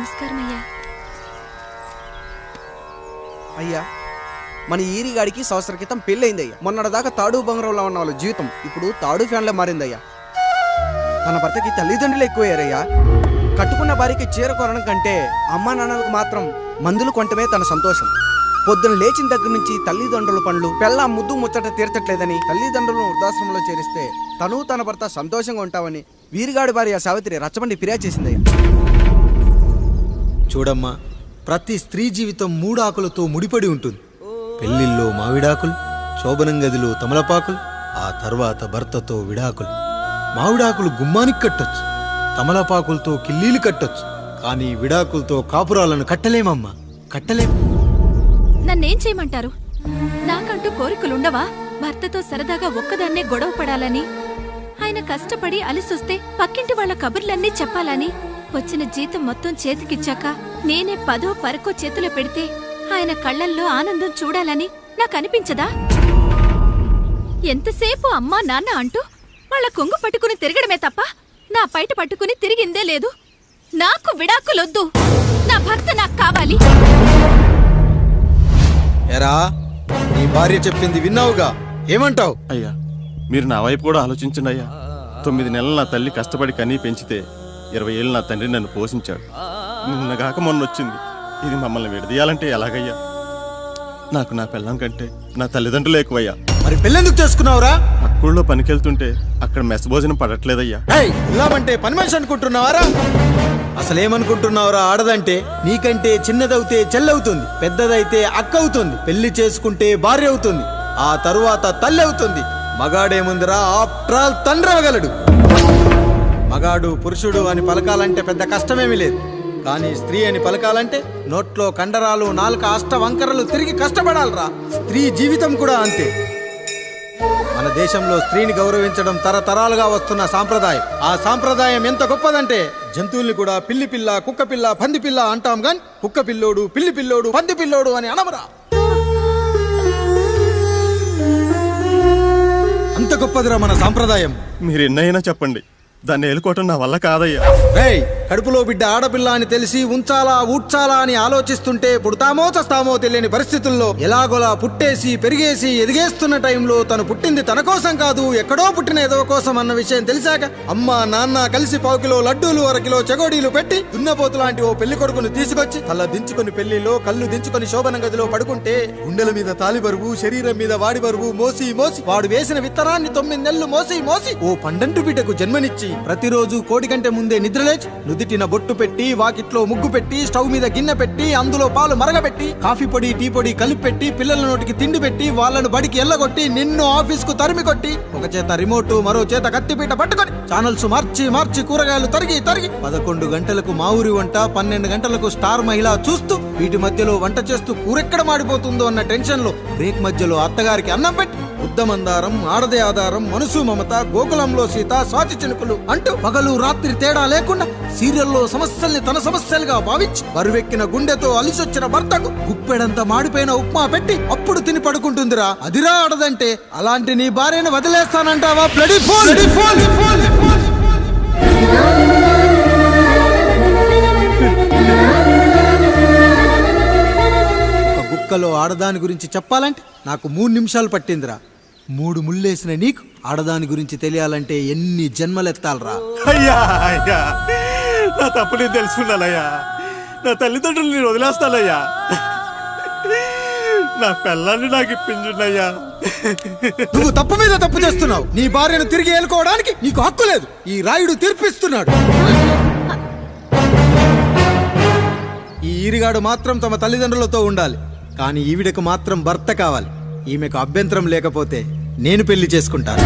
నమస్కారం అయ్యా. అయ్యా, మన ఈరిగాడికి సంవత్సరం క్రితం పెళ్ళయిందయ్యా. మొన్నటిదాకా తాడు బంగారంలో ఉన్న వాళ్ళ జీవితం ఇప్పుడు తాడు ఫ్యాన్లో మారిందయ్యా. తన భర్తకి తల్లిదండ్రులు ఎక్కువయ్యారయ్యా. కట్టుకున్న భార్యకి చీర కొనడం కంటే అమ్మా నాన్నలకు మాత్రం మందులు కొనటమే తన సంతోషం. పొద్దున లేచిన దగ్గర నుంచి తల్లిదండ్రుల పనులు పెళ్ళ ముద్దు ముచ్చట తీర్చట్లేదని తల్లిదండ్రులను వృద్ధాశ్రమంలో చేరిస్తే తను తన భర్త సంతోషంగా ఉంటామని వీరిగాడి భార్య సావిత్రి రచ్చబండి ఫిర్యాదు చేసిందయ్యా. చూడమ్మా, ప్రతి స్త్రీ జీవితం 3 ఆకులతో ముడిపడి ఉంటుంది. పెళ్లిల్లో మావిడాకులు, శోభనం గదిలో తమలపాకులు, ఆ తర్వాత భర్తతో విడాకులు. మావిడాకులు గుమ్మానికి కట్టొచ్చు, తమలపాకులతో కిల్లీలు కట్టొచ్చు, కానీ విడాకులతో కాపురాలను కట్టలేమమ్మా, కట్టలేం. నన్నేం చేయమంటారు? నాకంటూ కోరికలుండవా? భర్తతో సరదాగా ఒక్కదాన్నే గొడవ పడాలని, ఆయన కష్టపడి అలిసొస్తే పక్కింటి వాళ్ళ కబుర్లన్నీ చెప్పాలని, వచ్చిన జీతం మొత్తం చేతికిచ్చాక నేనే 10ో 12కో చేతిలో పెడితే ఆయన కళ్ళల్లో ఆనందం చూడాలని నాకనిపించదా? ఎంతసేపు అమ్మా నాన్న అంటూ వాళ్ళ కొంగు పట్టుకుని తిరగడమే తప్ప నా పైట పట్టుకుని తిరిగిందే లేదు. నాకు విడాకులొద్దు, నా భర్త నాకు కావాలి. ఎరా, నీ భార్య చెప్పింది విన్నావుగా, ఏమంటావు? అయ్యా, మీరు నా వైపు కూడా ఆలోచించండి అయ్యా. 9 నెలలు నా తల్లి కష్టపడి కనీ పెంచితే 20 ఏళ్ళు నా తండ్రి నన్ను పోషించాడు. నిన్నగాక మొన్న వచ్చింది. ఇది మమ్మల్ని విడదీయాలంటే ఎలాగయ్యా? నాకు నా పిల్లం కంటే నా తల్లిదండ్రులు ఎక్కువయ్యా. మరి పెళ్ళెందుకు చేసుకున్నావురా? అక్కుల్లో పనికెళ్తుంటే అక్కడ మెస్ భోజనం పడట్లేదయ్యా. ఇల్లామంటే పని మనిషి అనుకుంటున్నావారా? అసలేమనుకుంటున్నావురా? ఆడదంటే నీకంటే చిన్నదవుతే చెల్లవుతుంది, పెద్దదైతే అక్క అవుతుంది, పెళ్లి చేసుకుంటే భార్య అవుతుంది, ఆ తరువాత తల్లి అవుతుంది. మగాడేముందిరా, ఆఫ్టర్ ఆల్ తండ్రి అవ్వగలడు. మగాడు పురుషుడు అని పలకాలంటే పెద్ద కష్టమేమీ లేదు. కానీ స్త్రీ అని పలకాలంటే నోట్లో కండరాలు, నాలుక అష్టవంకరలు తిరిగి కష్టపడాలరా. స్త్రీ జీవితం కూడా అంతే. మన దేశంలో స్త్రీని గౌరవించడం తరతరాలుగా వస్తున్న సాంప్రదాయం. ఆ సాంప్రదాయం ఎంత గొప్పదంటే జంతువుల్ని కూడా పిల్లి పిల్ల, కుక్క పిల్ల, పంది పిల్ల అంటాం గాని కుక్క పిల్లోడు, పిల్లి పిల్లోడు, పంది పిల్లోడు అని అనమరా. అంత గొప్పదిరా మన సాంప్రదాయం. మీరు ఎన్నైనా చెప్పండి, దాన్ని ఏలుకోవటం నా వల్ల కాదయ్యా. రేయ్, కడుపులో బిడ్డ ఆడపిల్ల అని తెలిసి ఉంచాలా ఊడ్చాలా అని ఆలోచిస్తుంటే పుడతామో చస్తామో తెలియని పరిస్థితుల్లో ఎలాగోలా పుట్టేసి పెరిగేసి ఎదిగేస్తున్న టైంలో తను పుట్టింది తన కోసం కాదు, ఎక్కడో పుట్టిన ఏదో కోసం అన్న విషయం తెలిసాక అమ్మ నాన్న కలిసి 1 కిలో లడ్డూలు, 1 కిలో చెగోడీలు పెట్టి దున్నపోతు లాంటి ఓ పెళ్లి కొడుకును తీసుకొచ్చి తల దించుకుని పెళ్లిలో కళ్ళు దించుకుని శోభన గదిలో పడుకుంటే గుండెల మీద తాలి బరువు, శరీరం మీద వాడి బరువు మోసి మోసి వాడు వేసిన విత్తనాన్ని 9 నెలలు మోసి మోసి ఓ పండంటు బిడ్డకు జన్మనిచ్చి ప్రతిరోజు 1 కోడి కంటే ముందే నిద్రలేచి నుదిటిన బొట్టు పెట్టి, వాకిట్లో ముగ్గు పెట్టి, స్టవ్ మీద గిన్నె పెట్టి, అందులో పాలు మరగబెట్టి, కాఫీ పొడి టీ పొడి కలిపి పెట్టి, పిల్లల నోటికి తిండి పెట్టి, వాళ్ళను బడికి ఎల్లగొట్టి, నిన్ను ఆఫీస్ కు తరిమి కొట్టి, ఒక చేత రిమోట్ మరో చేత కత్తిపీట పట్టుకొని ఛానల్స్ మార్చి మార్చి కూరగాయలు తరిగి 11 గంటలకు మా ఊరి వంట, 12 గంటలకు స్టార్ మహిళ చూస్తూ, వీటి మధ్యలో వంట చేస్తూ కూరెక్కడ మాడిపోతుందో అన్న టెన్షన్ లో బ్రేక్ మధ్యలో అత్తగారికి అన్నం పెట్టి, బుద్ధమందారం, ఆడదే ఆధారం, మనసు మమత, గోకులంలో సీత, స్వాతి చినుకులు అంటూ పగలు రాత్రి తేడా లేకుండా సీరియల్లో సమస్యల్ని తన సమస్యలుగా భావించి బరువెక్కిన గుండెతో అలిసొచ్చిన భర్తకు గుప్పెడంత మాడిపోయిన ఉప్మా పెట్టి అప్పుడు తిని పడుకుంటుందిరా. అదిరా ఆడదంటే. అలాంటి నీ భార్యను వదిలేస్తానంటావా? Bloody fool! ఒక గుక్కలో ఆడదాని గురించి చెప్పాలంటే నాకు 3 నిమిషాలు పట్టిందిరా. 3 ముళ్ళేసిన నీకు ఆడదాని గురించి తెలియాలంటే ఎన్ని జన్మలెత్తాలరా? అయ్యా అయ్యా, నా తప్పు నేను తెలుసుకున్నానయ్యా. నా తల్లిదండ్రులు నేను వదిలేస్తానయ్యా. నా పిల్లల్ని నాకు ఇప్పించున్నాయ్యా. నువ్వు తప్పు మీద తప్పు చేస్తున్నావు. నీ భార్యను తిరిగి ఏలుకోవడానికి నీకు హక్కు లేదు. ఈ రాయుడు తీర్పిస్తున్నాడు. ఈ ఈరిగాడు మాత్రం తమ తల్లిదండ్రులతో ఉండాలి, కానీ ఈవిడకు మాత్రం భర్త కావాలి. ఈమెకు అభ్యంతరం లేకపోతే నేను పెళ్లి చేసుకుంటాను.